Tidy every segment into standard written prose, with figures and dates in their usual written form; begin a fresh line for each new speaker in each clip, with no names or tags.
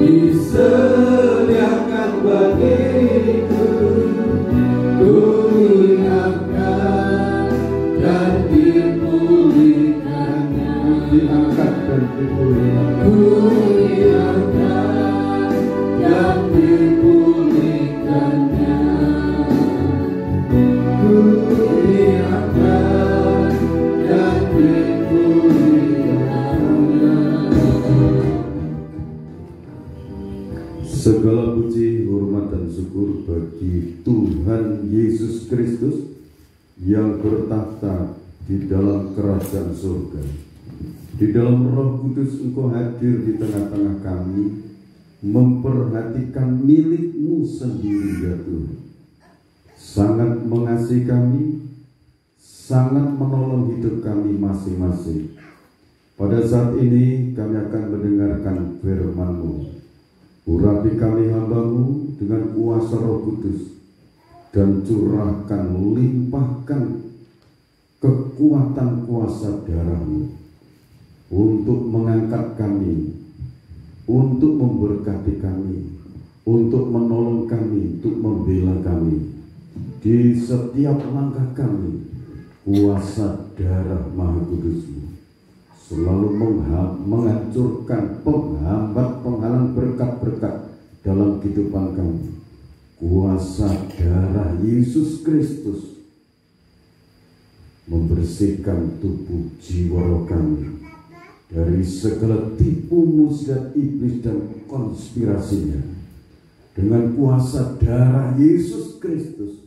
disediakan bagiku. Ku ingatkan dan dipulihkannya. Diangkat dan dipulihkan. Ku ingatkan dan dipulihkannya. Ku ingatkan dan dipulihkannya. Segala puji, hormat dan syukur bagi Tuhan Yesus Kristus yang bertahta di dalam kerajaan surga. Di dalam Roh Kudus Engkau hadir di tengah-tengah kami, memperhatikan milik-Mu sendiri ya Tuhan. Sangat mengasihi kami, sangat menolong hidup kami masing-masing. Pada saat ini kami akan mendengarkan firman-Mu. Urapi kami hamba-Mu dengan kuasa Roh Kudus, dan curahkan, limpahkan kekuatan kuasa darah-Mu untuk mengangkat kami, untuk memberkati kami, untuk menolong kami, untuk membela kami di setiap langkah kami. Kuasa darah Maha Kudus-Mu selalu menghancurkan penghambat, penghalang berkat-berkat dalam kehidupan kami. Kuasa darah Yesus Kristus membersihkan tubuh jiwa roh kami dari segala tipu muslihat iblis dan konspirasinya. Dengan kuasa darah Yesus Kristus,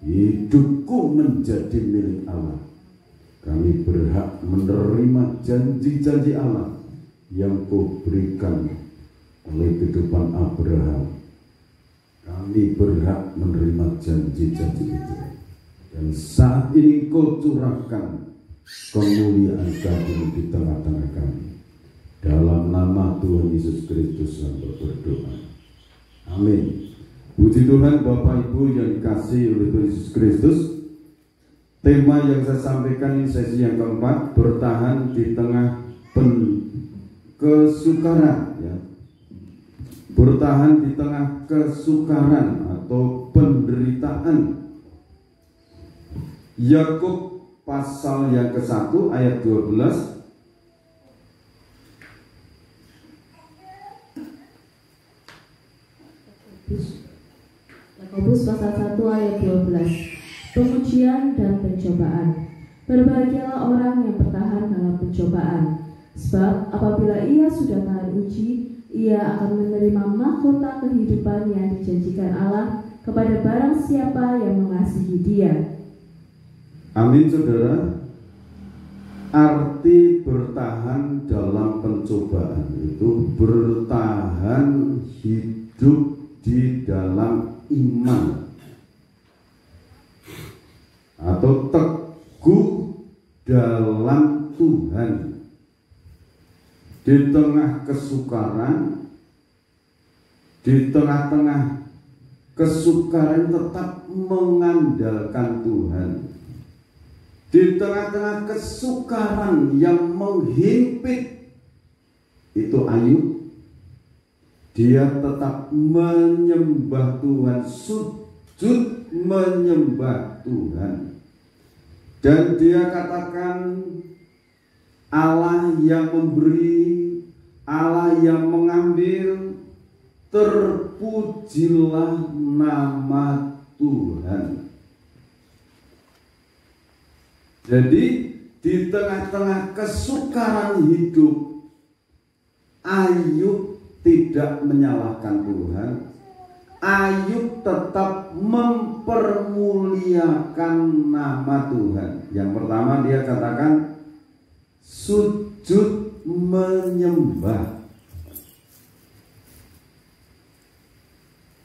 hidupku menjadi milik Allah. Kami berhak menerima janji-janji Allah yang Kau berikan oleh kehidupan Abraham. Kami berhak menerima janji-janji itu. Dan saat ini Kau curahkan kemuliaan Kau di tengah-tengah kami. Dalam nama Tuhan Yesus Kristus kami berdoa. Amin. Puji Tuhan, Bapak Ibu yang dikasihi oleh Tuhan Yesus Kristus. Tema yang saya sampaikan ini sesi yang keempat, bertahan di tengah kesukaran ya. Bertahan di tengah kesukaran atau penderitaan. Yakub pasal yang ke-1 ayat 12.
Yakobus pasal 1 ayat 12. Pengujian dan pencobaan. Berbahagialah orang yang bertahan dalam pencobaan, sebab apabila ia sudah tahan uji, ia akan menerima mahkota kehidupan yang dijanjikan Allah kepada barang siapa yang mengasihi Dia.
Amin, saudara. Arti bertahan dalam pencobaan itu bertahan hidup di dalam iman atau teguh dalam Tuhan di tengah kesukaran, di tengah-tengah kesukaran tetap mengandalkan Tuhan, di tengah-tengah kesukaran yang menghimpit itu Ayub, dia tetap menyembah Tuhan, sujud menyembah Tuhan. Dan dia katakan, Allah yang memberi, Allah yang mengambil, terpujilah nama Tuhan. Jadi di tengah-tengah kesukaran hidup, Ayub tidak menyalahkan Tuhan. Ayub tetap mempermuliakan nama Tuhan. Yang pertama dia katakan sujud menyembah.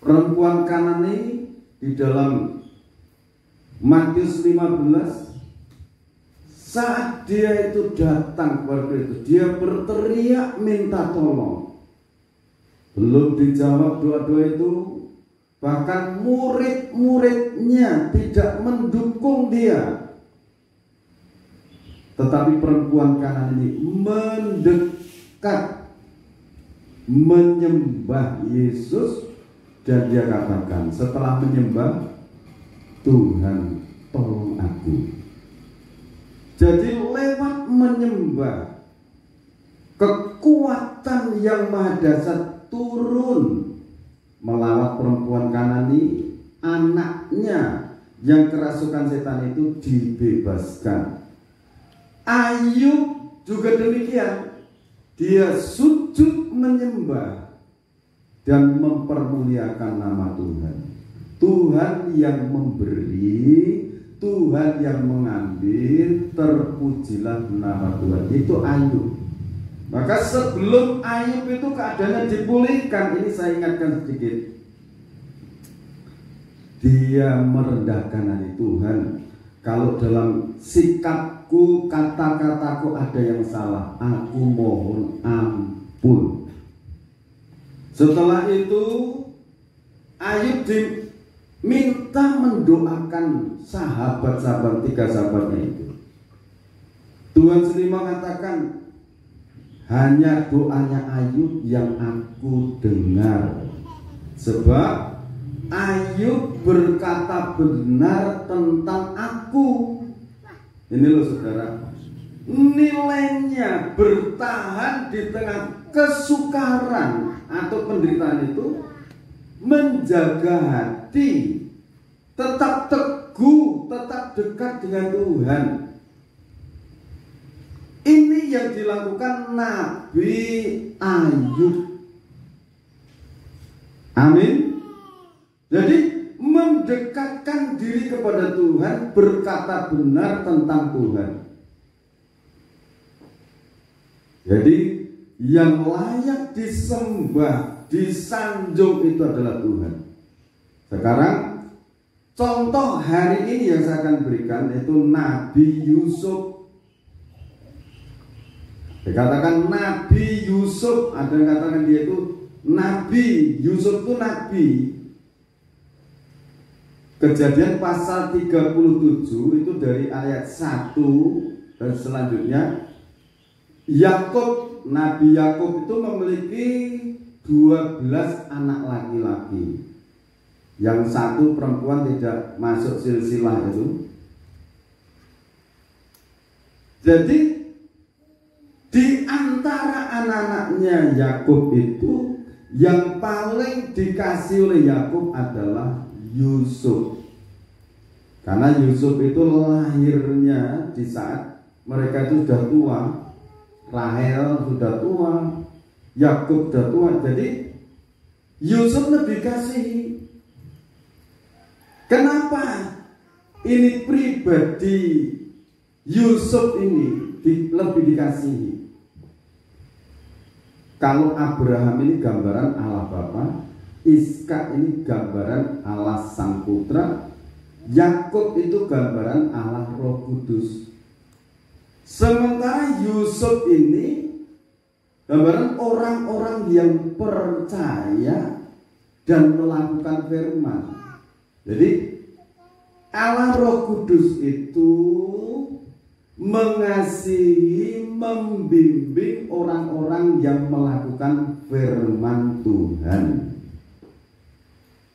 Perempuan Kanani di dalam Matius 15, saat dia itu datang kepada itu, dia berteriak minta tolong. Belum dijawab doa-doa itu, bahkan murid-muridnya tidak mendukung dia. Tetapi perempuan Kanani ini mendekat menyembah Yesus, dan dia katakan setelah menyembah, Tuhan tolong aku. Jadi lewat menyembah, kekuatan yang maha dahsyat turun melawat perempuan Kanani, anaknya yang kerasukan setan itu dibebaskan. Ayub juga demikian, dia sujud menyembah dan mempermuliakan nama Tuhan. Tuhan yang memberi, Tuhan yang mengambil, terpujilah nama Tuhan. Itu Ayub. Maka sebelum Ayub itu keadaannya dipulihkan, ini saya ingatkan sedikit, dia merendahkan hati Tuhan. Kalau dalam sikapku, kata-kataku ada yang salah, aku mohon ampun. Setelah itu Ayub diminta mendoakan sahabat-sahabat, 3 sahabatnya itu. Tuhan sendiri mengatakan, hanya doanya Ayub yang aku dengar, sebab Ayub berkata benar tentang aku. Ini loh saudara, nilainya bertahan di tengah kesukaran atau penderitaan itu, menjaga hati, tetap teguh, tetap dekat dengan Tuhan. Ini yang dilakukan Nabi Ayub. Amin. Jadi mendekatkan diri kepada Tuhan, berkata benar tentang Tuhan. Jadi yang layak disembah, disanjung itu adalah Tuhan. Sekarang contoh hari ini yang saya akan berikan itu Nabi Yusuf. Dikatakan Nabi Yusuf, ada yang katakan dia itu Nabi. Yusuf itu Nabi. Kejadian pasal 37 itu dari ayat 1 dan selanjutnya. Yakub, Nabi Yakub itu memiliki 12 anak laki-laki. Yang satu perempuan tidak masuk silsilah itu. Jadi di antara anak-anaknya Yakub itu, yang paling dikasih oleh Yakub adalah Yusuf. Karena Yusuf itu lahirnya di saat mereka itu sudah tua. Rahel sudah tua, Yakub sudah tua. Jadi Yusuf lebih kasih. Kenapa? Ini pribadi Yusuf ini lebih dikasihi. Kalau Abraham ini gambaran Allah Bapa, Iskak ini gambaran Allah Sang Putra, Yakub itu gambaran Allah Roh Kudus. Sementara Yusuf ini gambaran orang-orang yang percaya dan melakukan firman. Jadi Allah Roh Kudus itu mengasihi, membimbing orang-orang yang melakukan firman Tuhan.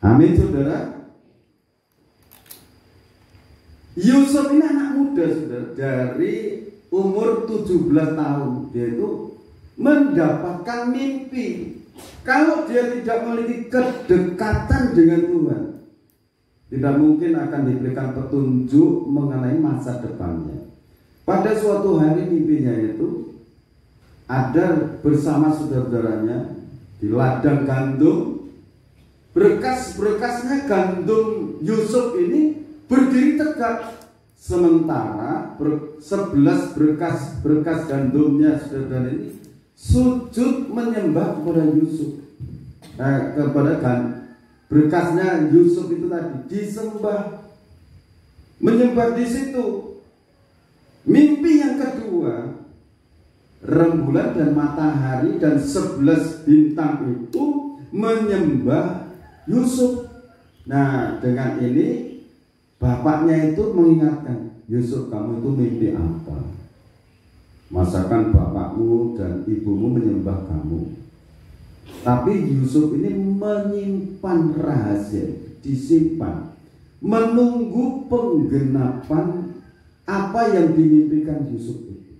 Amin saudara. Yusuf ini anak muda saudara, dari umur 17 tahun dia itu mendapatkan mimpi. Kalau dia tidak memiliki kedekatan dengan Tuhan, tidak mungkin akan diberikan petunjuk mengenai masa depannya. Pada suatu hari mimpinya itu ada bersama saudara-saudaranya di ladang gandum. Berkas-berkasnya gandum Yusuf ini berdiri tegak. Sementara 11 berkas gandumnya saudara ini sujud menyembah kepada Yusuf. Kepada berkasnya Yusuf itu tadi disembah, menyembah di situ. Mimpi yang kedua, rembulan dan matahari dan 11 bintang itu menyembah Yusuf. Nah, dengan ini bapaknya itu mengingatkan, Yusuf, kamu itu mimpi apa? Masakan bapakmu dan ibumu menyembah kamu. Tapi Yusuf ini menyimpan rahasia, disimpan, menunggu penggenapan apa yang dimimpikan Yusuf itu.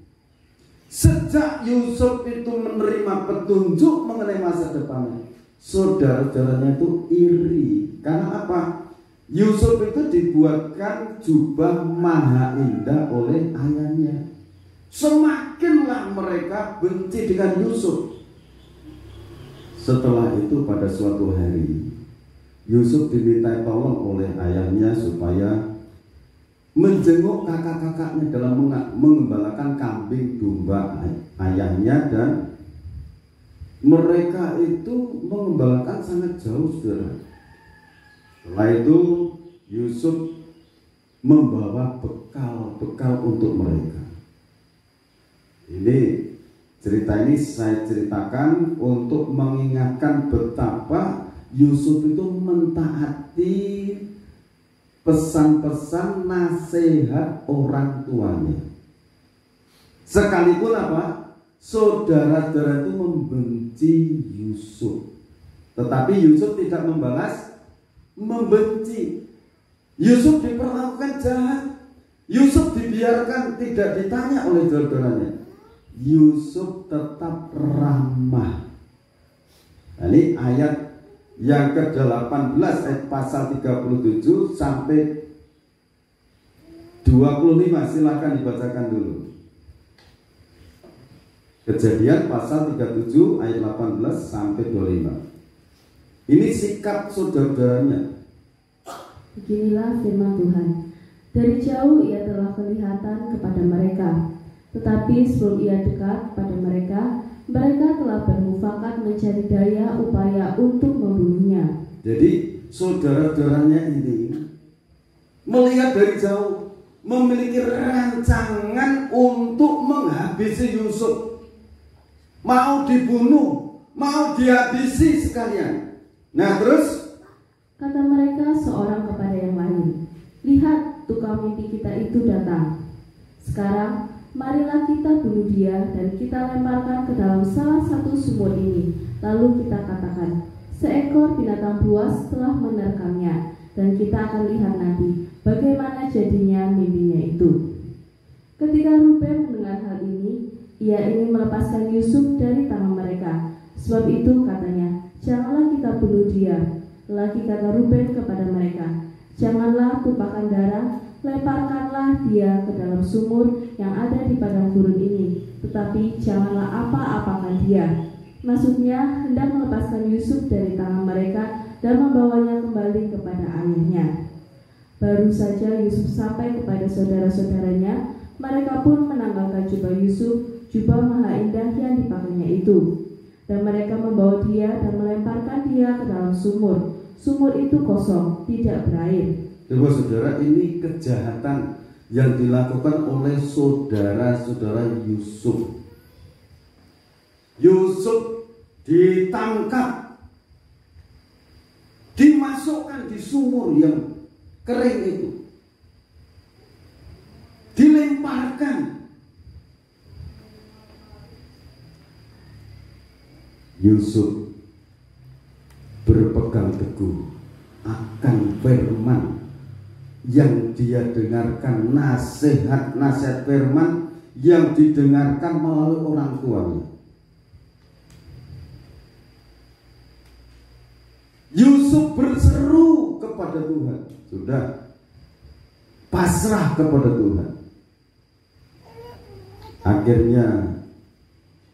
Sejak Yusuf itu menerima petunjuk mengenai masa depannya, saudara-saudaranya itu iri. Karena apa? Yusuf itu dibuatkan jubah maha indah oleh ayahnya. Semakinlah mereka benci dengan Yusuf. Setelah itu pada suatu hari Yusuf diminta tolong oleh ayahnya supaya menjenguk kakak-kakaknya dalam mengembalakan kambing domba ayahnya, dan mereka itu mengembalakan sangat jauh, saudara. Setelah itu Yusuf membawa bekal untuk mereka. Ini cerita ini saya ceritakan untuk mengingatkan betapa Yusuf itu mentaati pesan-pesan nasihat orang tuanya. Sekalipun apa? Saudara-saudara itu membenci Yusuf, tetapi Yusuf tidak membalas membenci. Yusuf diperlakukan jahat. Yusuf dibiarkan tidak ditanya oleh saudaranya. Yusuf tetap ramah. Nah, ini ayat yang ke-18 ayat pasal 37 sampai 25, silakan dibacakan dulu. Kejadian pasal 37 ayat 18 sampai 25. Ini sikap saudara-saudaranya.
Beginilah firman Tuhan. Dari jauh ia telah kelihatan kepada mereka, tetapi sebelum ia dekat pada mereka, mereka telah bermufakat mencari daya upaya untuk membunuhnya.
Jadi saudara-saudaranya ini melihat dari jauh, memiliki rancangan untuk menghabisi Yusuf. Mau dibunuh, mau dihabisi sekalian. Nah terus
kata mereka seorang kepada yang lain, lihat, tukang mimpi kita itu datang. Sekarang marilah kita bunuh dia dan kita lemparkan ke dalam salah satu sumur ini. Lalu kita katakan, seekor binatang buas telah menerkamnya, dan kita akan lihat nanti bagaimana jadinya mimpinya itu. Ketika Ruben mendengar hal ini, ia ingin melepaskan Yusuf dari tangan mereka. Sebab itu katanya, janganlah kita bunuh dia. Lagi kata Ruben kepada mereka, janganlah tumpahkan darah, lemparkanlah dia ke dalam sumur yang ada di padang gurun ini, tetapi janganlah apa-apakan dia. Maksudnya hendak melepaskan Yusuf dari tangan mereka dan membawanya kembali kepada ayahnya. Baru saja Yusuf sampai kepada saudara-saudaranya, mereka pun menanggalkan jubah Yusuf, jubah maha indah yang dipakainya itu, dan mereka membawa dia dan melemparkan dia ke dalam sumur. Sumur itu kosong, tidak berair.
Coba saudara, ini kejahatan yang dilakukan oleh saudara-saudara Yusuf. Yusuf ditangkap, dimasukkan di sumur yang kering itu, dilemparkan. Yusuf berpegang teguh akan firman yang dia dengarkan, nasihat firman yang didengarkan melalui orang tuanya. Yusuf berseru kepada Tuhan, sudah pasrah kepada Tuhan. Akhirnya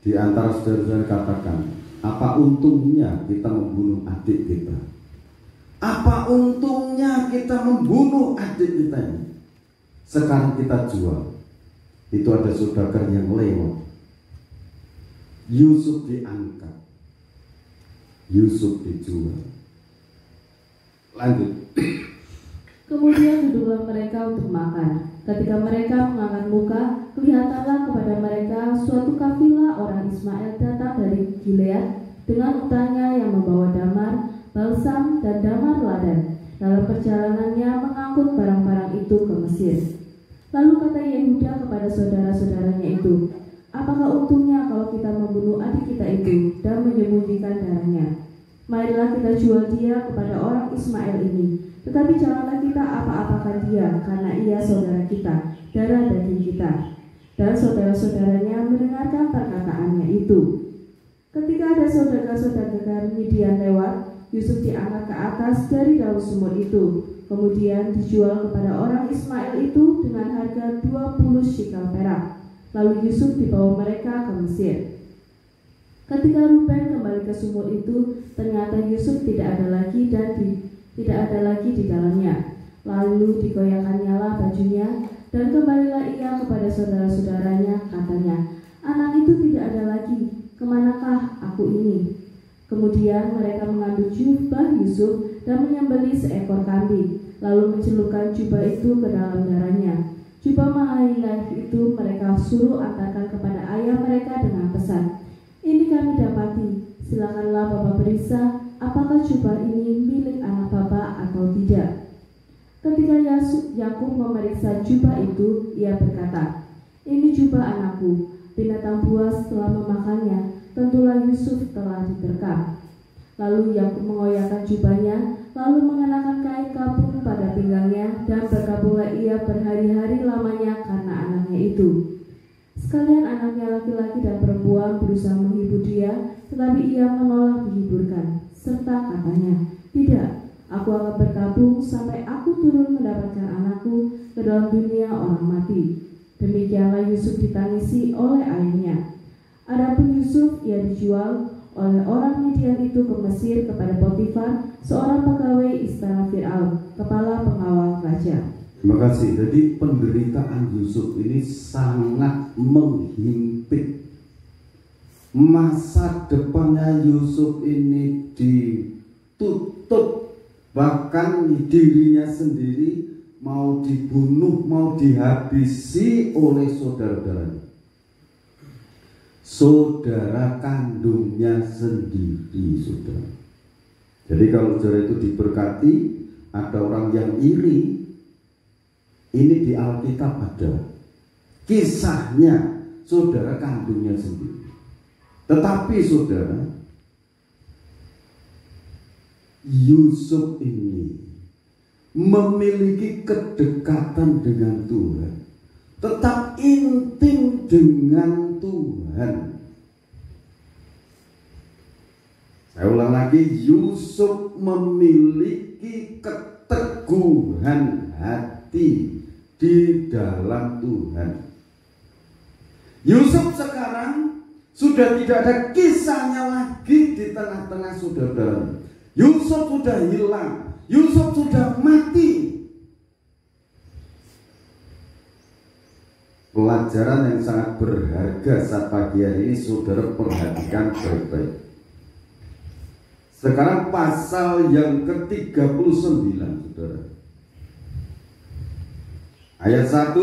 di antara saudara-saudara katakan, apa untungnya kita membunuh adik kita? Apa untungnya kita membunuh adik kita ini? Sekarang kita jual. Itu ada saudagar yang lewat. Yusuf diangkat, Yusuf dijual. Lanjut.
Kemudian duduklah mereka untuk makan. Ketika mereka mengangkat muka, kelihatanlah kepada mereka suatu kafilah orang Ismail datang dari Gilead dengan untanya yang membawa damar, balsam, dan damar ladan. Dalam perjalanannya mengangkut barang-barang itu ke Mesir. Lalu kata Yehuda kepada saudara-saudaranya itu, Apakah untungnya kalau kita membunuh adik kita itu dan menyembunyikan darahnya? Marilah kita jual dia kepada orang Ismail ini. Tetapi janganlah kita apa-apakan dia, karena ia saudara kita, darah daging kita. Dan saudara-saudaranya mendengarkan perkataannya itu. Ketika ada saudara-saudara Midian lewat, Yusuf diangkat ke atas dari dalam sumur itu. Kemudian dijual kepada orang Ismail itu dengan harga 20 shekel perak. Lalu Yusuf dibawa mereka ke Mesir. Ketika Ruben kembali ke sumur itu, ternyata Yusuf tidak ada lagi di dalamnya. Lalu digoyahkannyalah bajunya, dan kembalilah ia kepada saudara-saudaranya, katanya, anak itu tidak ada lagi, kemanakah aku ini? Kemudian mereka mengambil jubah Yusuf dan menyembelih seekor kambing, lalu mencelupkan jubah itu ke dalam darahnya. Jubah mahal itu mereka suruh antarkan kepada ayah mereka dengan pesan, ini kami dapati, silakanlah Bapak periksa apakah jubah ini milik anak Bapak atau tidak. Ketika Yakub memeriksa jubah itu, ia berkata, ini jubah anakku, binatang buas telah memakannya, tentulah Yusuf telah diterkam. Lalu Yakub mengoyakkan jubahnya, lalu mengenakan kain kapur pada pinggangnya, dan berkabunglah ia berhari-hari lamanya karena anaknya itu. Sekalian anaknya laki-laki dan perempuan berusaha menghibur dia, tetapi ia menolak dihiburkan, serta katanya, tidak, aku akan berkabung sampai aku turun mendapatkan anakku ke dalam dunia orang mati. Demikianlah Yusuf ditangisi oleh ayahnya. Adapun Yusuf ia dijual oleh orang Midian itu ke Mesir kepada Potifar, seorang pegawai istana Fir'aun, kepala pengawal raja.
Terima kasih. Jadi penderitaan Yusuf ini sangat menghimpit. Masa depannya Yusuf ini ditutup, bahkan dirinya sendiri mau dibunuh, mau dihabisi oleh saudara-saudaranya. Saudara kandungnya sendiri, saudara. Jadi kalau saudara itu diberkati, ada orang yang iri, ini di Alkitab ada kisahnya saudara kandungnya sendiri. Tetapi saudara, Yusuf ini memiliki kedekatan dengan Tuhan, tetap intim dengan Tuhan. Saya ulang lagi, Yusuf memiliki keteguhan hati di dalam Tuhan. Yusuf sekarang sudah tidak ada kisahnya lagi di tengah-tengah saudara. Yusuf sudah hilang, Yusuf sudah mati. Pelajaran yang sangat berharga saat pagi hari ini saudara perhatikan baik-baik. Sekarang pasal yang ke-39 saudara. Ayat 1,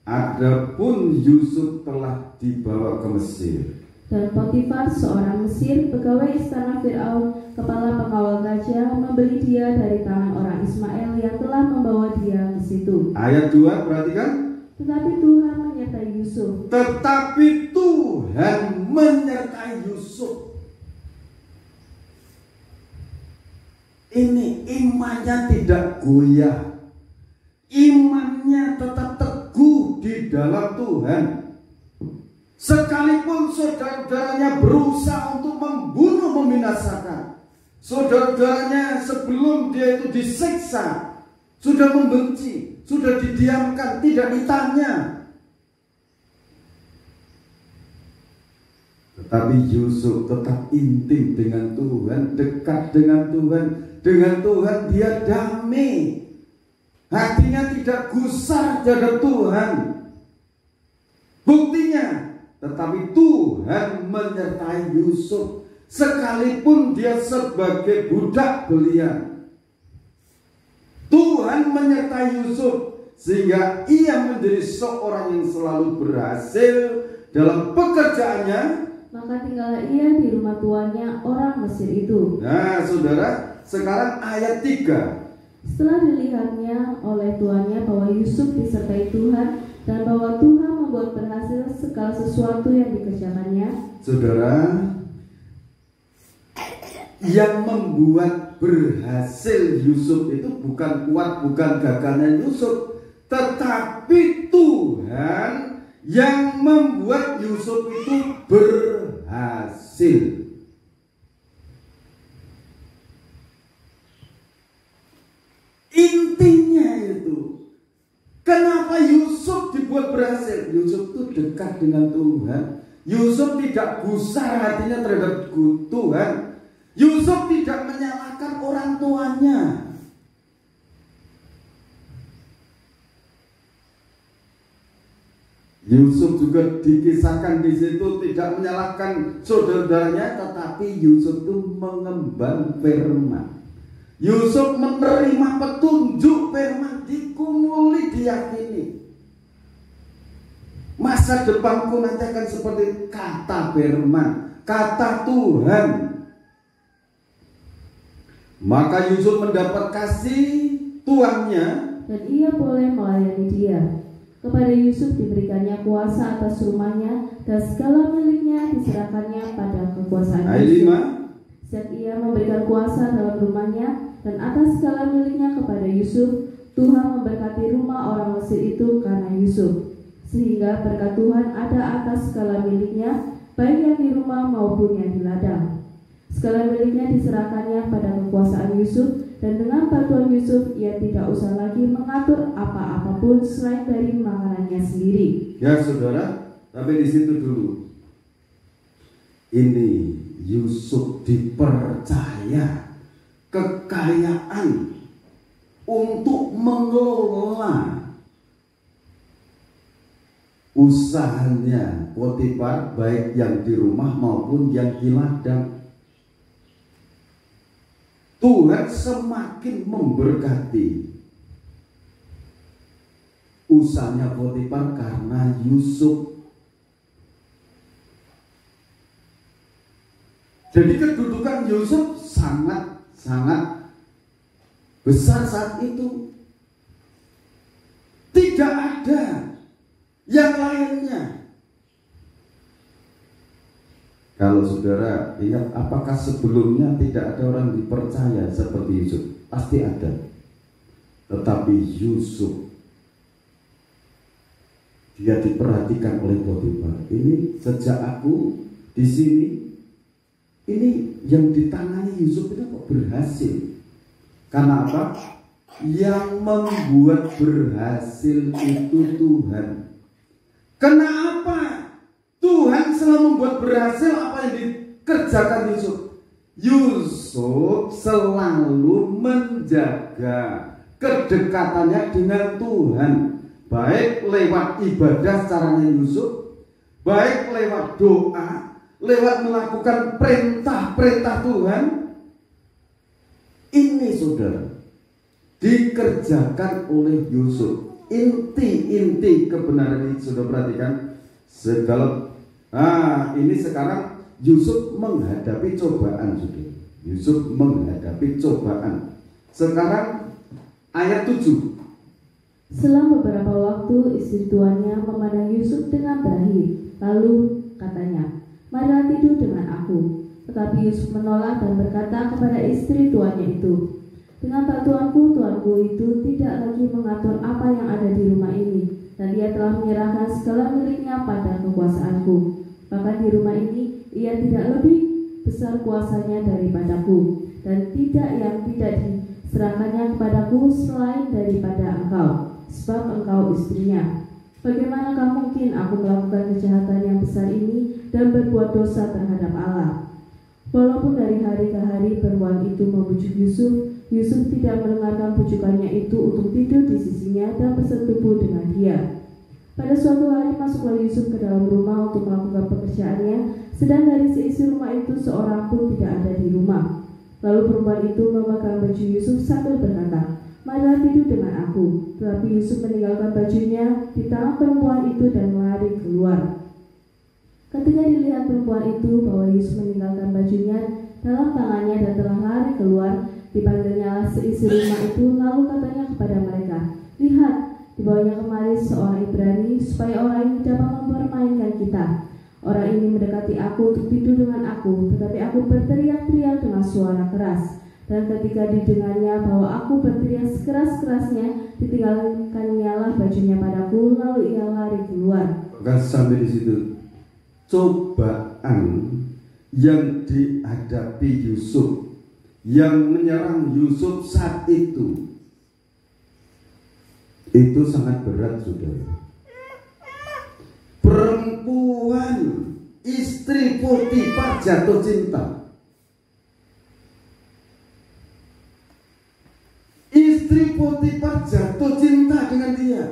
adapun Yusuf telah dibawa ke Mesir.
Dan Potifar seorang Mesir, pegawai istana Fir'aun, kepala pengawal raja, membeli dia dari tangan orang Ismail yang telah membawa dia ke situ.
Ayat 2, perhatikan.
Tetapi Tuhan menyertai Yusuf.
Tetapi Tuhan menyertai Yusuf. Ini imannya tidak goyah, imannya tetap teguh di dalam Tuhan. Sekalipun saudara-saudaranya berusaha untuk membunuh, membinasakan, saudara-saudaranya sebelum dia itu disiksa, sudah membenci, sudah didiamkan, tidak ditanya. Tetapi Yusuf tetap intim dengan Tuhan, dekat dengan Tuhan. Dengan Tuhan dia damai, hatinya tidak gusar terhadap Tuhan. Buktinya, tetapi Tuhan menyertai Yusuf sekalipun dia sebagai budak belian. Tuhan menyertai Yusuf sehingga ia menjadi seorang yang selalu berhasil dalam pekerjaannya.
Maka tinggallah ia di rumah tuannya orang Mesir itu.
Nah saudara, sekarang ayat 3.
Setelah dilihatnya oleh tuannya bahwa Yusuf disertai Tuhan dan bahwa Tuhan membuat berhasil segala sesuatu yang dikerjakannya.
Saudara, yang membuat berhasil Yusuf itu bukan kuat, bukan gagahnya Yusuf, tetapi Tuhan yang membuat Yusuf itu berhasil. Intinya itu, kenapa Yusuf dibuat berhasil? Yusuf itu dekat dengan Tuhan. Yusuf tidak gusar hatinya terhadap Tuhan. Yusuf tidak menyalahkan orang tuanya. Yusuf juga dikisahkan di situ tidak menyalahkan saudara-saudaranya, tetapi Yusuf itu mengemban firman. Yusuf menerima petunjuk firman, dikumuli, diyakini. Masa depanku nanti akan seperti kata firman, kata Tuhan. Maka Yusuf mendapat kasih tuannya,
dan ia boleh melayani dia. Kepada Yusuf diberikannya kuasa atas rumahnya, dan segala miliknya diserahkannya pada kekuasaan Yusuf. Saat ia memberikan kuasa dalam rumahnya dan atas segala miliknya kepada Yusuf, Tuhan memberkati rumah orang Mesir itu karena Yusuf, sehingga berkat Tuhan ada atas segala miliknya, baik yang di rumah maupun yang di ladang. Segala miliknya diserahkannya pada kekuasaan Yusuf, dan dengan bantuan Yusuf ia tidak usah lagi mengatur apa-apapun selain dari makanannya sendiri.
Ya saudara, tapi di situ dulu. Ini Yusuf dipercaya kekayaan untuk mengelola usahanya Potifar, baik yang di rumah maupun yang di ladang. Tuhan semakin memberkati usahanya Potifar karena Yusuf. Jadi kedudukan Yusuf sangat besar saat itu. Tidak ada yang lainnya. Kalau saudara ingat, apakah sebelumnya tidak ada orang dipercaya seperti Yusuf? Pasti ada. Tetapi Yusuf, dia diperhatikan oleh Potifar. Ini sejak aku di sini, ini yang ditangani Yusuf itu kok berhasil. Karena apa? Yang membuat berhasil itu Tuhan. Kenapa Tuhan selalu membuat berhasil apa yang dikerjakan Yusuf? Yusuf selalu menjaga kedekatannya dengan Tuhan, baik lewat ibadah caranya Yusuf, baik lewat doa, lewat melakukan perintah-perintah Tuhan. Ini saudara dikerjakan oleh Yusuf. Inti kebenaran ini sudah perhatikan segala. Ini sekarang Yusuf menghadapi cobaan, saudara. Yusuf menghadapi cobaan. Sekarang ayat 7.
Selang beberapa waktu istri tuannya memandang Yusuf dengan berahi, lalu katanya, "Marilah tidur dengan aku." Tetapi Yusuf menolak dan berkata kepada istri tuannya itu, "Dengan bantuanku, tuanku itu tidak lagi mengatur apa yang ada di rumah ini, dan ia telah menyerahkan segala miliknya pada kekuasaanku. Bahkan di rumah ini ia tidak lebih besar kuasanya daripadaku, dan tidak diserahkannya kepadaku selain daripada engkau, sebab engkau istrinya. Bagaimanakah mungkin aku melakukan kejahatan yang besar ini dan berbuat dosa terhadap Allah?" Walaupun dari hari ke hari perempuan itu membujuk Yusuf, Yusuf tidak mendengarkan bujukannya itu untuk tidur di sisinya dan bersetubuh dengan dia. Pada suatu hari masuklah Yusuf ke dalam rumah untuk melakukan pekerjaannya, sedang dari seisi rumah itu seorang pun tidak ada di rumah. Lalu perempuan itu memegang baju Yusuf sambil berkata, "Marilah tidur dengan aku." Tetapi Yusuf meninggalkan bajunya di tangan perempuan itu dan lari keluar. Ketika dilihat perempuan itu bahwa Yusuf meninggalkan bajunya dalam tangannya dan telah lari keluar, dipanggilnyalah seisi rumah itu, lalu katanya kepada mereka, "Lihat, di Dibawanya kemari seorang Ibrani supaya orang ini dapat mempermainkan kita. Orang ini mendekati aku untuk tidur dengan aku, tetapi aku berteriak-teriak dengan suara keras. Dan ketika didengarnya bahwa aku berteriak sekeras-kerasnya, ditinggalkannya lah bajunya padaku, lalu ia lari keluar.
Sampai di situ, cobaan yang dihadapi Yusuf, yang menyerang Yusuf saat itu sangat berat, saudara. Perempuan istri Potifar jatuh cinta. Istri Potifar jatuh cinta dengan dia.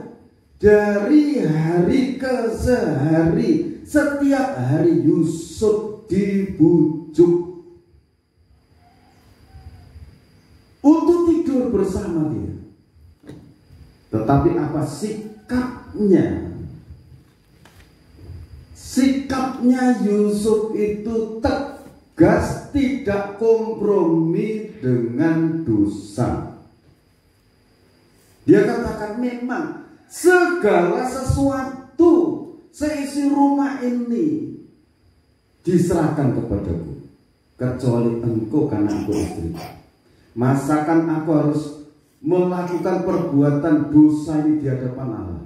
Dari hari ke sehari, setiap hari Yusuf dibujuk untuk tidur bersama dia. Tetapi apa sikapnya? Sikapnya Yusuf itu tegas, tidak kompromi dengan dosa. Dia katakan, memang segala sesuatu seisi rumah ini diserahkan kepadaku, kecuali engkau, karena engkau istri. Masakan aku harus melakukan perbuatan dosa ini di hadapan Allah.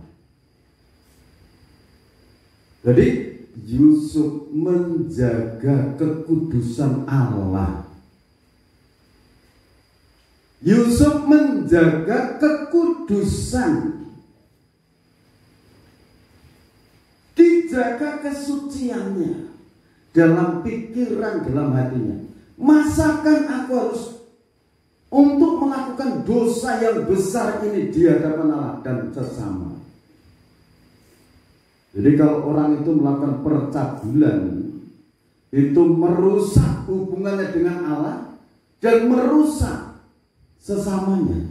Jadi Yusuf menjaga kekudusan Allah. Yusuf menjaga kekudusan, dijaga kesuciannya dalam pikiran, dalam hatinya. Masakan aku harus untuk melakukan dosa yang besar ini di hadapan Allah dan sesama. Jadi kalau orang itu melakukan percabulan, itu merusak hubungannya dengan Allah dan merusak sesamanya.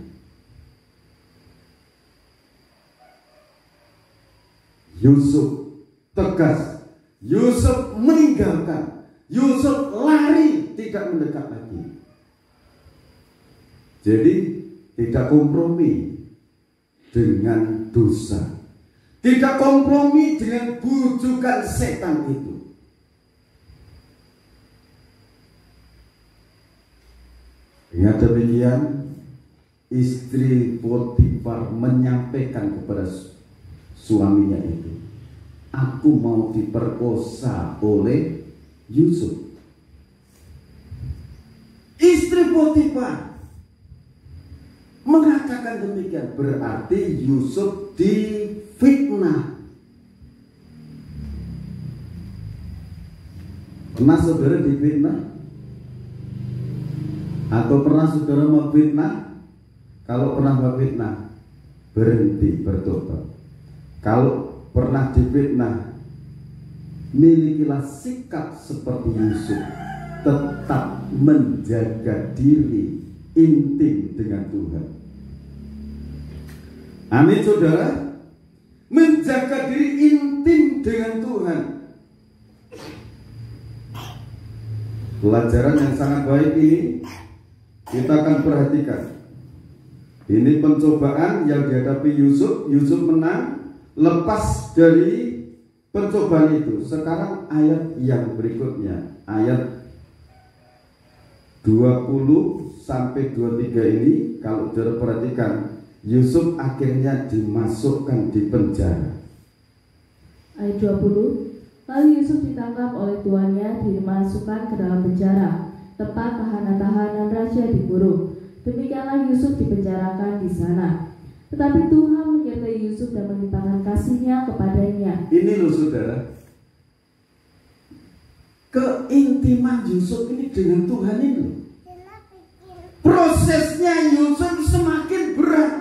Yusuf tegas, Yusuf meninggalkan, Yusuf lari, tidak mendekat lagi. Jadi tidak kompromi dengan dosa, tidak kompromi dengan bujukan setan itu. Dengan demikian, istri Potifar menyampaikan kepada suaminya itu, aku mau diperkosa oleh Yusuf. Istri Potifar mengatakan demikian, berarti Yusuf difitnah. Pernah saudara difitnah? Atau pernah saudara memfitnah? Kalau pernah memfitnah, berhenti, bertobat. Kalau pernah difitnah, milikilah sikap seperti Yusuf, tetap menjaga diri intim dengan Tuhan. Amin, saudara. Menjaga diri intim dengan Tuhan. Pelajaran yang sangat baik ini kita akan perhatikan. Ini pencobaan yang dihadapi Yusuf. Yusuf menang, lepas dari pencobaan itu. Sekarang ayat yang berikutnya, ayat 20 sampai 23 ini, kalau saudara perhatikan, Yusuf akhirnya dimasukkan di penjara.
Ayat 20, lalu Yusuf ditangkap oleh tuannya, dimasukkan ke dalam penjara, tempat tahanan-tahanan raja dikurung. Demikianlah Yusuf dipenjarakan di sana. Tetapi Tuhan menyertai Yusuf dan melimpahkan kasih-Nya kepadanya.
Ini loh saudara, keintiman Yusuf ini dengan Tuhan ini. Prosesnya Yusuf semakin berat.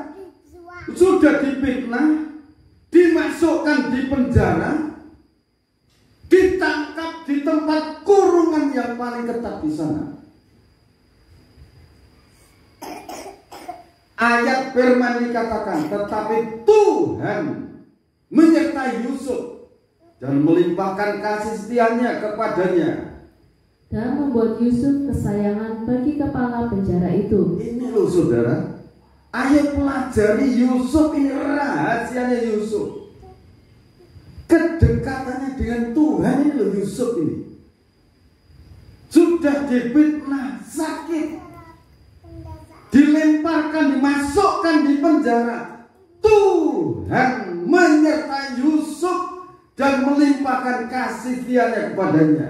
Sudah difitnah, dimasukkan di penjara, ditangkap di tempat kurungan yang paling ketat di sana. Ayat firman dikatakan, tetapi Tuhan menyertai Yusuf dan melimpahkan kasih setianya kepadanya,
dan membuat Yusuf kesayangan bagi kepala penjara itu.
Ini loh saudara, Ayo pelajari Yusuf ini, rahasianya Yusuf. Kedekatannya dengan Tuhan ini loh Yusuf ini. Sudah difitnah, sakit, dilemparkan, dimasukkan di penjara. Tuhan menyertai Yusuf dan melimpahkan kasih setianya kepadanya.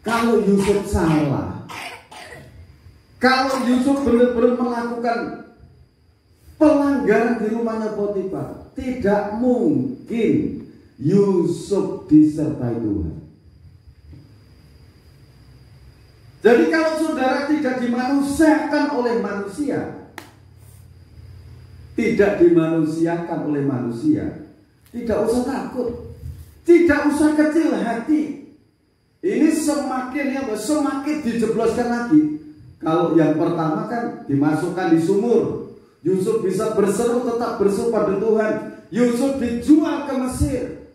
Kalau Yusuf salah, kalau Yusuf benar-benar melakukan pelanggaran di rumahnya Potifar, tidak mungkin Yusuf disertai Tuhan. Jadi kalau saudara tidak dimanusiakan oleh manusia, tidak dimanusiakan oleh manusia, tidak usah takut, tidak usah kecil hati. Ini semakin dijebloskan lagi. Kalau yang pertama kan dimasukkan di sumur, Yusuf bisa berseru tetap berseru pada Tuhan. Yusuf dijual ke Mesir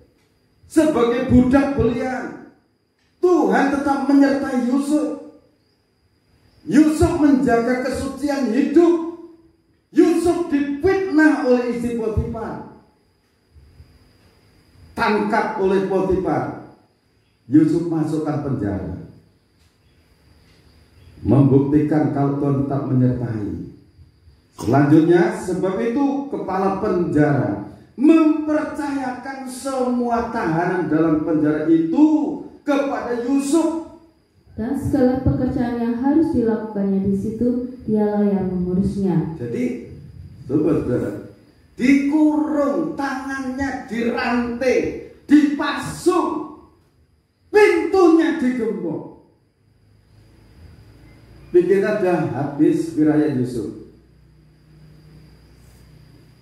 sebagai budak belian. Tuhan tetap menyertai Yusuf. Yusuf menjaga kesucian hidup. Yusuf difitnah oleh istri Potifar, tangkap oleh Potifar. Yusuf masukkan penjara, membuktikan kalau Tuhan tetap menyertai. Selanjutnya, sebab itu kepala penjara mempercayakan semua tahanan dalam penjara itu kepada Yusuf.
Dan segala pekerjaan yang harus dilakukannya di situ, dialah yang mengurusnya.
Jadi, saudara, dikurung, tangannya dirantai, dipasung, pintunya digembok. Pikirnya dah habis wilayah Yusuf.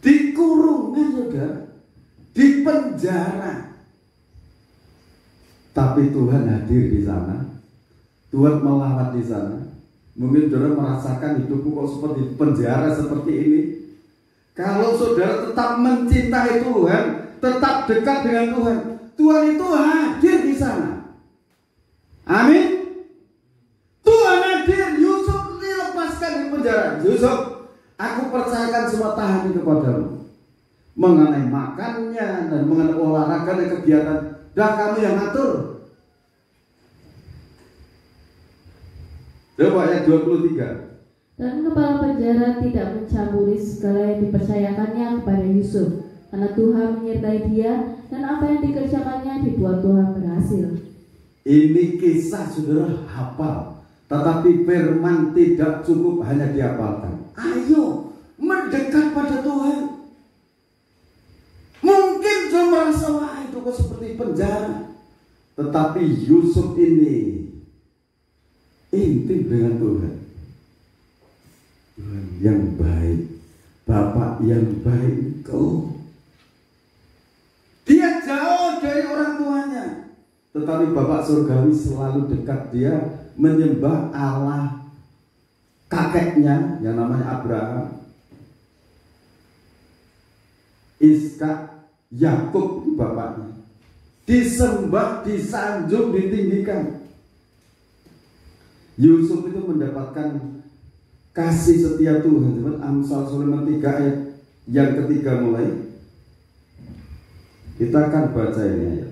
Dikurung kan saudara, di penjara. Tapi Tuhan hadir di sana. Tuhan melawat di sana. Mungkin saudara merasakan hidupku kok seperti penjara seperti ini. Kalau saudara tetap mencintai Tuhan, tetap dekat dengan Tuhan, Tuhan itu hadir di sana. Amin. Tuhan hadir. Yusuf dilepaskan di penjara. Yusuf, aku percayakan semua tahanan kepadamu. Mengenai makannya dan mengenai olahraga dan kegiatan, dah kamu yang atur. Coba ayat 23.
Dan kepala penjara tidak mencampuri segala yang dipercayakannya kepada Yusuf, karena Tuhan menyertai dia, dan apa yang dikerjakannya dibuat Tuhan berhasil.
Ini kisah saudara hafal, tetapi firman tidak cukup hanya dihafalkan. Ayo mendekat pada Tuhan. Mungkin saudara merasa wah itu kok seperti penjara, tetapi Yusuf ini intim dengan Tuhan. Tuhan yang baik, Bapak yang baik engkau. Dia jauh dari orang tuanya, tetapi Bapak surgawi selalu dekat. Dia menyembah Allah kakeknya yang namanya Abraham, Ishak, Yakub itu bapaknya. Disembah, disanjung, ditinggikan. Yusuf itu mendapatkan kasih setia Tuhan. Amsal Sulaiman 3 ayat yang ketiga mulai. Kita akan baca ini ayat.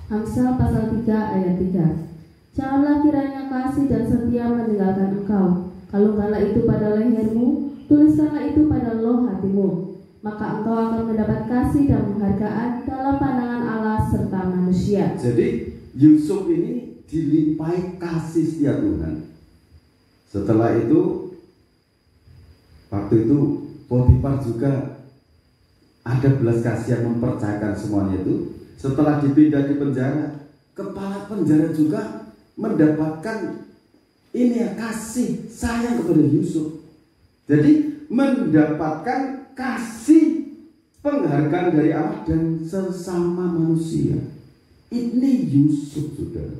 Amsal pasal 3 ayat 3. Janganlah kiranya kasih dan setia meninggalkan engkau. Kalungkanlah itu pada lehermu, tuliskanlah itu pada loh hatimu. Maka engkau akan mendapat kasih dan penghargaan dalam pandangan Allah serta manusia.
Jadi Yusuf ini dilimpahi kasih setia Tuhan. Setelah itu, waktu itu Potifar juga ada belas kasihan mempercayakan semuanya itu. Setelah dipindah di penjara, kepala penjara juga mendapatkan ini ya, kasih sayang kepada Yusuf. Jadi mendapatkan kasih penghargaan dari Allah dan sesama manusia. Ini Yusuf saudara,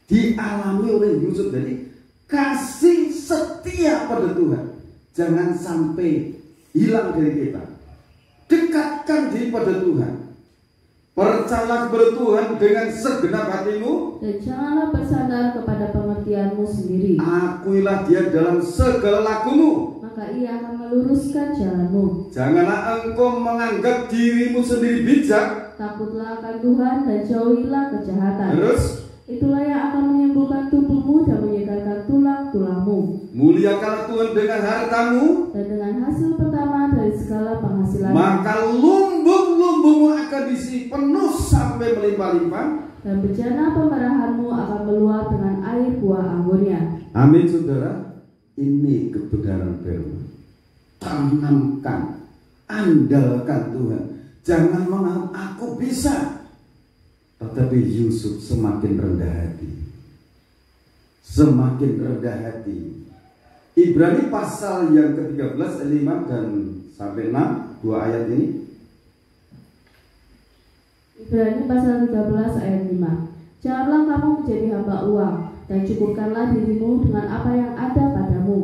dialami oleh Yusuf. Jadi kasih setia pada Tuhan jangan sampai hilang dari kita. Dekatkan diri pada Tuhan. Percayalah kepada Tuhan dengan segenap hatimu,
dan janganlah bersandar kepada pengertianmu sendiri.
akuilah Dia dalam segala lakumu,
Maka Ia akan meluruskan jalanmu.
janganlah engkau menganggap dirimu sendiri bijak.
Takutlah akan Tuhan dan jauhilah kejahatan.
Terus,
Itulah yang akan menyembuhkan tubuhmu dan menyegarkan tulang-tulangmu.
muliakanlah Tuhan dengan hartamu,
Dan dengan hasil pertama dari segala penghasilan,
maka lumbung-lumbungmu akan diisi penuh sampai melimpah-limpah.
dan bejana pemerahanmu akan meluap dengan air buah anggurnya.
Amin, saudara. Ini kebenaran firman. Tanamkan, andalkan Tuhan. Jangan menganggap aku bisa. Tetapi Yusuf semakin rendah hati. Semakin rendah hati. Ibrani pasal yang ke-13 ayat 5 dan sampai 6, dua ayat ini.
Ibrani pasal 13 ayat 5. Janganlah kamu menjadi hamba uang, dan cukupkanlah dirimu dengan apa yang ada padamu.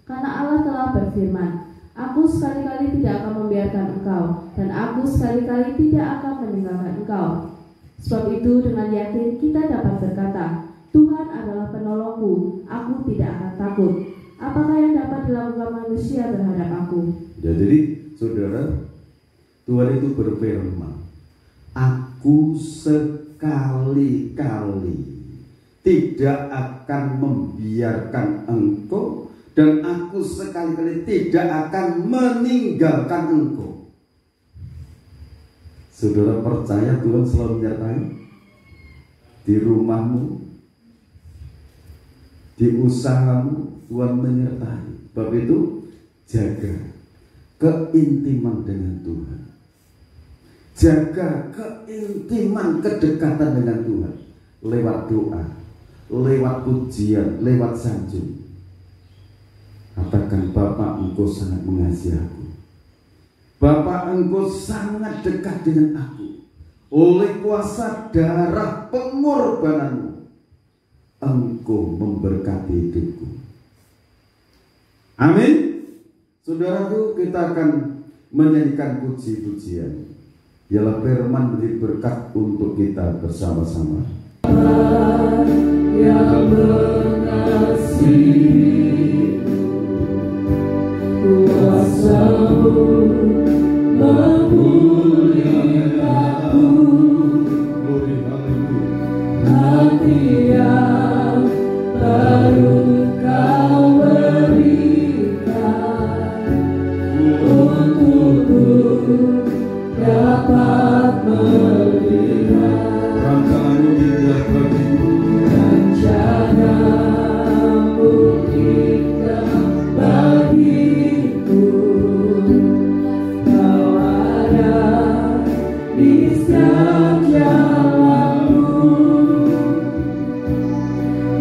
Karena Allah telah berfirman, Aku sekali-kali tidak akan membiarkan engkau, dan aku sekali-kali tidak akan meninggalkan engkau. Sebab itu dengan yakin kita dapat berkata, Tuhan adalah penolongku, aku tidak akan takut. Apakah yang dapat dilakukan manusia terhadap aku?
Ya, jadi saudara, Tuhan itu berfirman, aku sekali-kali tidak akan membiarkan engkau, dan aku sekali-kali tidak akan meninggalkan engkau. Saudara percaya Tuhan selalu menyertai di rumahmu, di usahamu, Tuhan menyertai. Sebab itu jaga keintiman dengan Tuhan. Jaga keintiman, kedekatan dengan Tuhan lewat doa, lewat pujian, lewat sanjung. Katakan, Bapa, Engkau sangat mengasihi aku. Bapa, Engkau sangat dekat dengan aku. Oleh kuasa darah pengorbananmu, Engkau memberkati hidupku. Amin. Saudaraku, kita akan menyanyikan puji-pujian. Ialah firman menjadi berkat untuk kita bersama-sama.
Yang mengasihi, kuasa-Mu memulihkan aku. Hati yang baru Kau berikan, untukku dapat melihat
Rancangan-Mu indah bagiku.
rencana-Mu indah bagiku. Kau ada di setiap jalanku.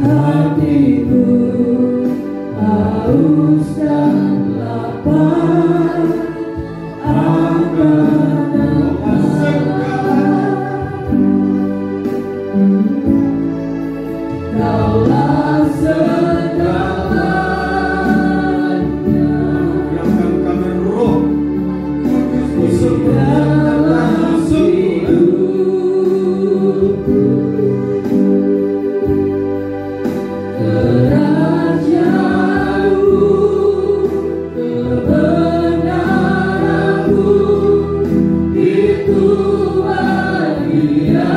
Hatiku haus dan lapar akan Kaulah segalanya.
Anugerahkan kami roh kudus
Dalam hidupku, kerajaanmu, kebenaranmu, itu hadiahku.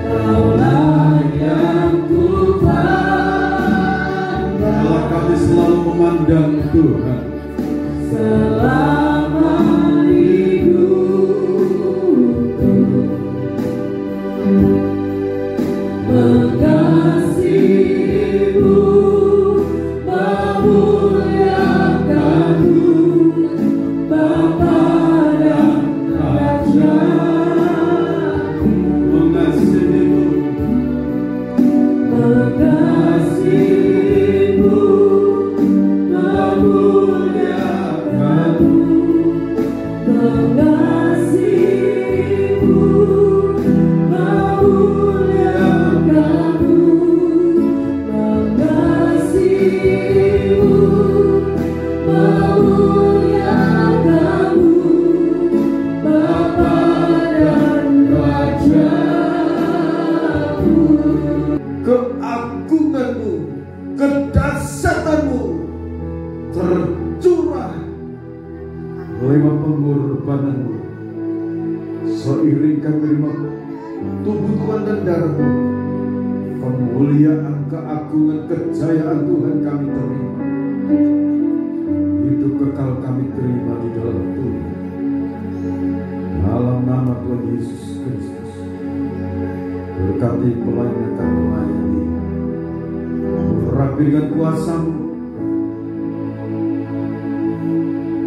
Kaulah yang kupandang,
Allah, kami selalu memandang Tuhan.
selama hidupku, mengasihimu, memuliakanmu, Bapa dan Raja-Ku.
Mengasihimu,
Mengasihimu, memuliakanmu, mengasihimu, memuliakanmu,
tubuh Tuhan dan darah Tuhan. Kemuliaan, keagungan, kejayaan Tuhan kami terima. Hidup kekal kami terima di dalam Tuhan. Dalam nama Tuhan Yesus Kristus. Berkati pelayan akan melayani. Urapi dengan kuasa-Mu.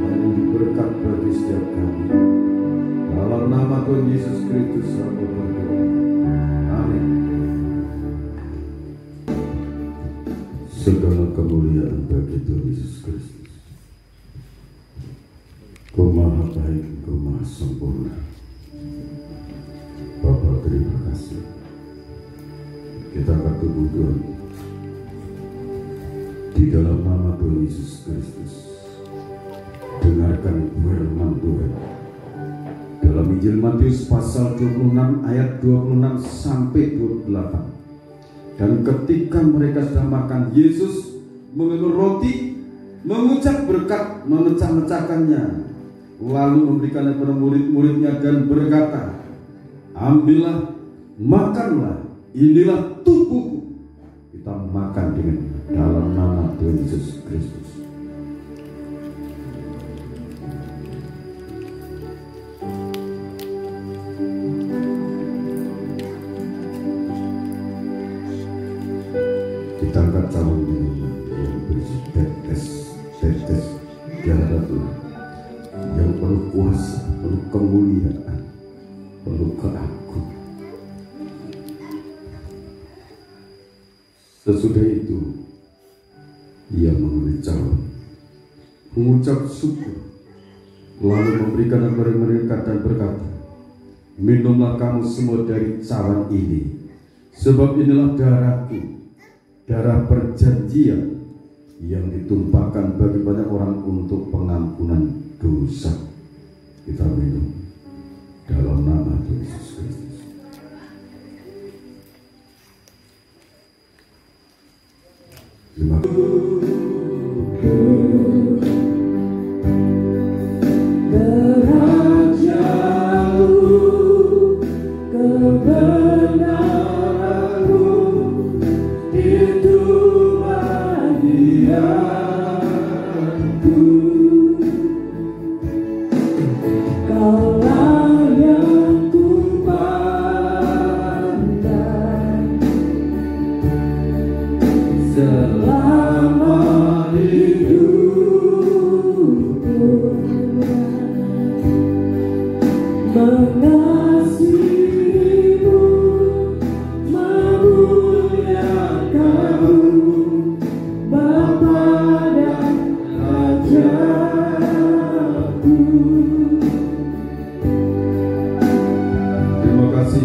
Dan berkat bagi setiap kami. Dalam nama Tuhan Yesus Kristus aku berdoa. Amin. Segala kemuliaan bagi Tuhan Yesus Kristus. Kau maha baik, Kau maha sempurna. Bapa, terima kasih. Kita akan tubuh Tuhan di dalam nama Tuhan Yesus Kristus. Dengarkan firman Tuhan dalam Injil Matius pasal 26 ayat 26 sampai 28. Dan ketika mereka sedang makan, Yesus mengambil roti, mengucap berkat, memecah-mecahkannya, lalu memberikannya kepada murid-muridnya dan berkata, ambillah, makanlah, inilah tubuhku. Kita makan dengan dalam nama Tuhan Yesus Kristus. Kita angkat calon minuman yang berisi tetes darah Tuhan yang penuh kuasa, penuh kemuliaan, penuh keagungan. Sesudah itu ia mengambil calon, mengucap syukur, lalu memberikan kepada mereka dan berkata, minumlah kamu semua dari calon ini, sebab inilah darahku, darah perjanjian yang ditumpahkan bagi banyak orang untuk pengampunan dosa. Kita minum dalam nama Tuhan Yesus Kristus. Terima kasih.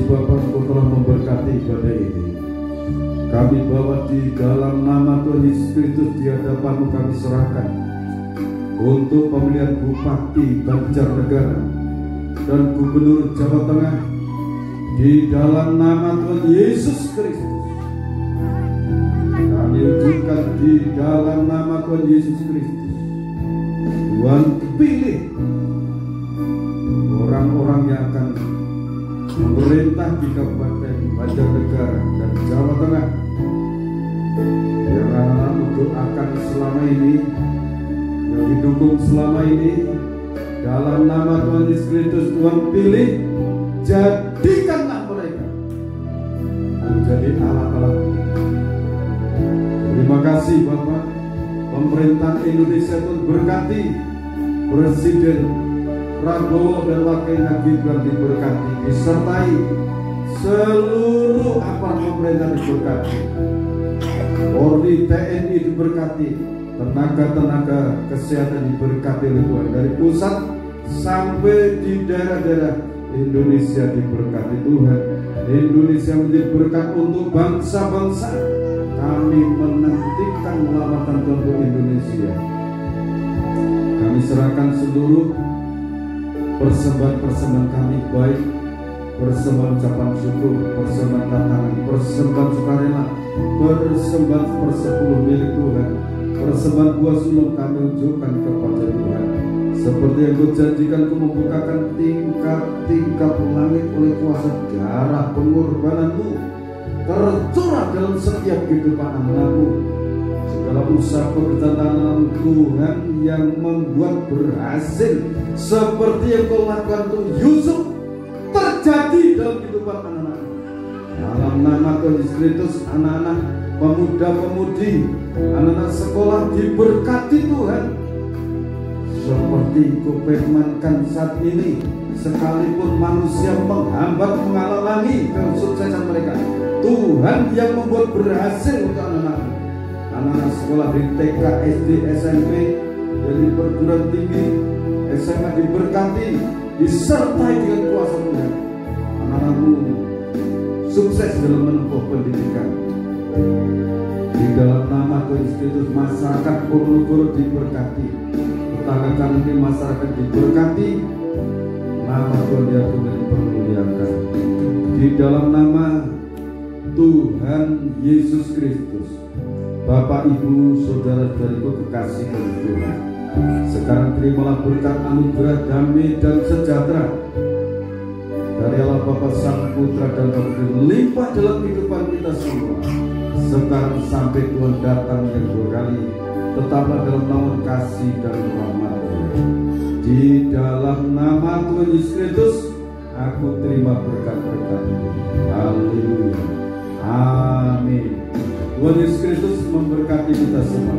Bapa, Engkau telah memberkati ibadah ini. Kami bawa di dalam nama Tuhan Yesus Kristus di hadapan-Mu, kami serahkan untuk pemilihan Bupati Banjarnegara dan Gubernur Jawa Tengah di dalam nama Tuhan Yesus Kristus. Kami ucapkan di dalam nama Tuhan Yesus Kristus, Tuhan pilih orang-orang yang akan memerintah di Kabupaten Banjarnegara dan Jawa Tengah, yang anak-anakmu doakan selama ini, yang didukung selama ini, dalam nama Tuhan Yesus Kristus. Tuhan pilih, jadikanlah mereka menjadi alat-alat. Terima kasih Bapak. Pemerintahan Indonesia Tuhan berkati, Presiden Prabowo dan Wakilnya Gibran diberkati, disertai seluruh aparat pemerintah diberkati, Polri, TNI diberkati, tenaga-tenaga kesehatan diberkati oleh Tuhan, dari pusat sampai di daerah-daerah Indonesia diberkati Tuhan. Indonesia menjadi berkat untuk bangsa-bangsa. Kami menantikan melamatan Tuhan untuk Indonesia. Kami serahkan seluruh persembahan-persembahan kami, baik persembahan ucapan syukur, persembahan tantangan, persembahan sukarela, persembahan persepuluh milik Tuhan, persembahan buah sulung kami unjukkan kepada Tuhan. Seperti yang Kau janjikan, Kau membukakan tingkap-tingkap langit oleh kuasa darah pengorbanan-Mu tercurah dalam setiap kehidupan anak-Mu. Segala usaha pekerjaan Tuhan yang membuat berhasil seperti yang Kau lakukan untuk Yusuf terjadi dalam kehidupan anak-anak. Dalam nama Tuhan Yesus Kristus, anak-anak, pemuda-pemudi, anak-anak sekolah diberkati Tuhan. Seperti Kau firmankan saat ini, sekalipun manusia menghambat menghalangi kesuksesan mereka, Tuhan yang membuat berhasil untuk anak-anak. Anak-anak sekolah di TK, SD, SMP, dari perguruan tinggi, SMA diberkati, disertai dengan kuasa Tuhan. Anak-anakmu sukses dalam menempuh pendidikan. Di dalam nama Tuhan Yesus Kristus, masyarakat Ponorogo diberkati, tetangga kami masyarakat diberkati, nama Tuhan dipermuliakan. Di dalam nama Tuhan Yesus Kristus, Bapak, Ibu, saudara-saudariku kekasih dari Tuhan, sekarang terimalah berkat anugerah damai dan sejahtera dari Allah Bapa, Sang Putra dan Roh Kudus limpah dalam kehidupan kita semua. Sekarang sampai Tuhan datang yang dua kali, tetaplah dalam naungan kasih dan rahmat-Nya. Di dalam nama Tuhan Yesus Kristus, aku terima berkat-berkat ini. Haleluya. Amin. Tuhan Yesus Kristus memberkati kita semua.